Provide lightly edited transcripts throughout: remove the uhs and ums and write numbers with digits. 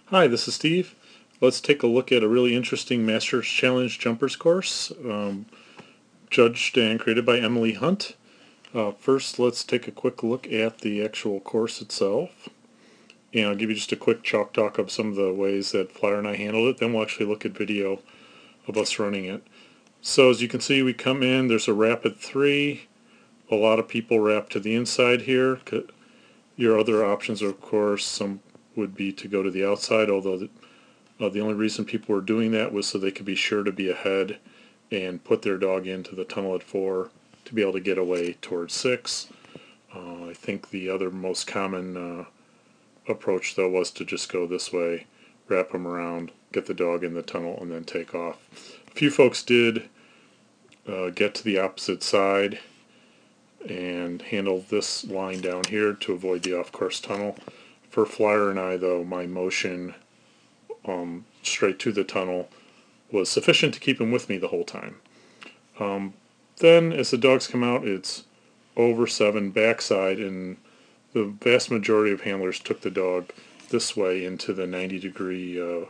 Hi, this is Steve. Let's take a look at a really interesting Masters Challenge Jumpers course, judged and created by Emily Hunt. First, let's take a quick look at the actual course itself. And I'll give you just a quick chalk talk of some of the ways that Flyer and I handled it. Then we'll actually look at video of us running it. So as you can see, we come in, there's a rapid 3. A lot of people wrap to the inside here. Your other options, of course, some would be to go to the outside, although the only reason people were doing that was so they could be sure to be ahead and put their dog into the tunnel at 4 to be able to get away towards 6. I think the other most common approach, though, was to just go this way, wrap them around, get the dog in the tunnel, and then take off. A few folks did get to the opposite side and handle this line down here to avoid the off-course tunnel. For Flyer and I, though, my motion straight to the tunnel was sufficient to keep him with me the whole time. Then, as the dogs come out, it's over 7 backside, and the vast majority of handlers took the dog this way into the 90-degree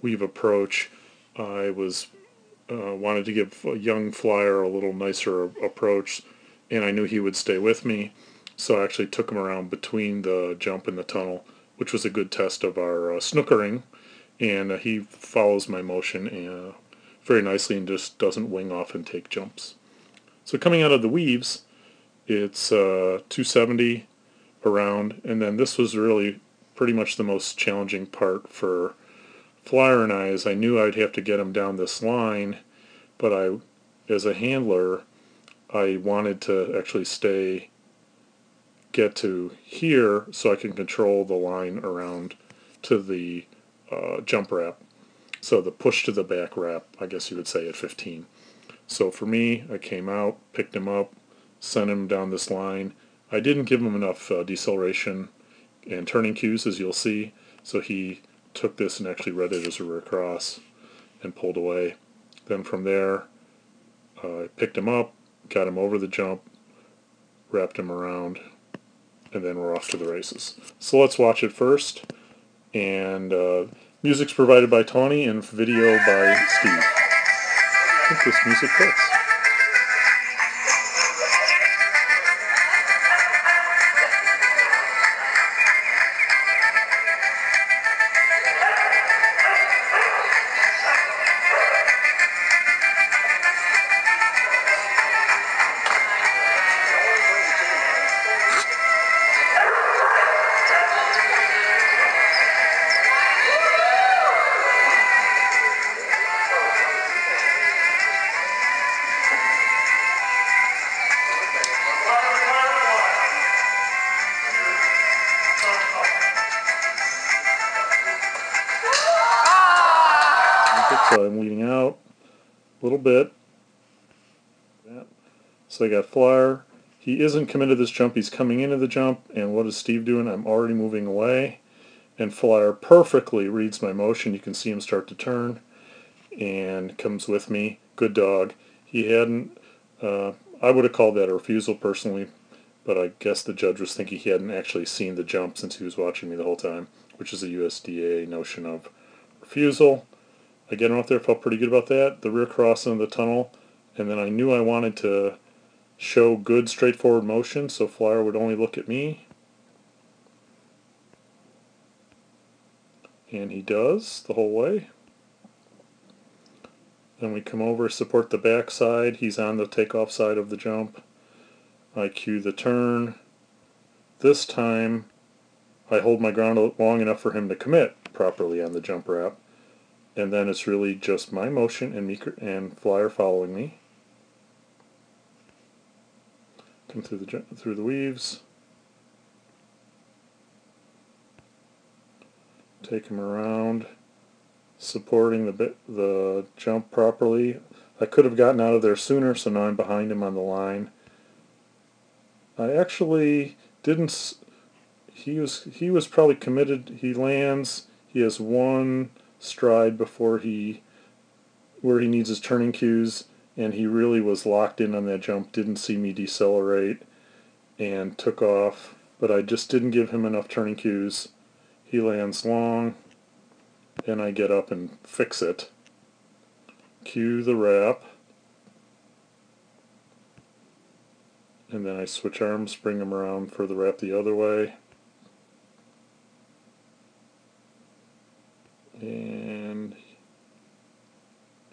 weave approach. I wanted to give a young Flyer a little nicer approach, and I knew he would stay with me, so I actually took him around between the jump and the tunnel, which was a good test of our snookering, and he follows my motion very nicely and just doesn't wing off and take jumps. So coming out of the weaves, it's 270 around, and then this was really pretty much the most challenging part for Flyer and I, as I knew I'd have to get him down this line, but as a handler, I wanted to actually get to here so I can control the line around to the jump wrap. So the push to the back wrap, I guess you would say, at 15. So for me, I came out, picked him up, sent him down this line. I didn't give him enough deceleration and turning cues, as you'll see, so he took this and actually read it as a rear cross and pulled away. Then from there, I picked him up, got him over the jump, wrapped him around, and then we're off to the races. So let's watch it first. And music's provided by Tony and video by Steve. I think this music fits. So I'm leading out a little bit. So I got Flyer. He isn't committed to this jump. He's coming into the jump. And what is Steve doing? I'm already moving away. And Flyer perfectly reads my motion. You can see him start to turn and comes with me. Good dog. He hadn't, I would have called that a refusal personally, but I guess the judge was thinking he hadn't actually seen the jump since he was watching me the whole time, which is a USDA notion of refusal. I get him out there, felt pretty good about that. The rear cross into the tunnel, and then I knew I wanted to show good straightforward motion, so Flyer would only look at me. And he does the whole way. Then we come over, support the back side. He's on the takeoff side of the jump. I cue the turn. This time, I hold my ground long enough for him to commit properly on the jump wrap. And then it's really just my motion and Flyer following me. Come through the weaves. Take him around, supporting the jump properly. I could have gotten out of there sooner, so now I'm behind him on the line. I actually didn't. He was probably committed. He lands. He has one stride before where he needs his turning cues, and he really was locked in on that jump, didn't see me decelerate, and took off, but I just didn't give him enough turning cues. He lands long, and I get up and fix it. Cue the wrap, and then I switch arms, bring them around for the wrap the other way, and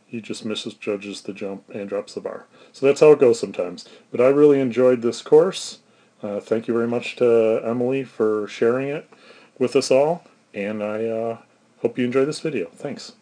he just misjudges the jump and drops the bar. So that's how it goes sometimes. But I really enjoyed this course. Thank you very much to Emily for sharing it with us all, and I hope you enjoy this video. Thanks.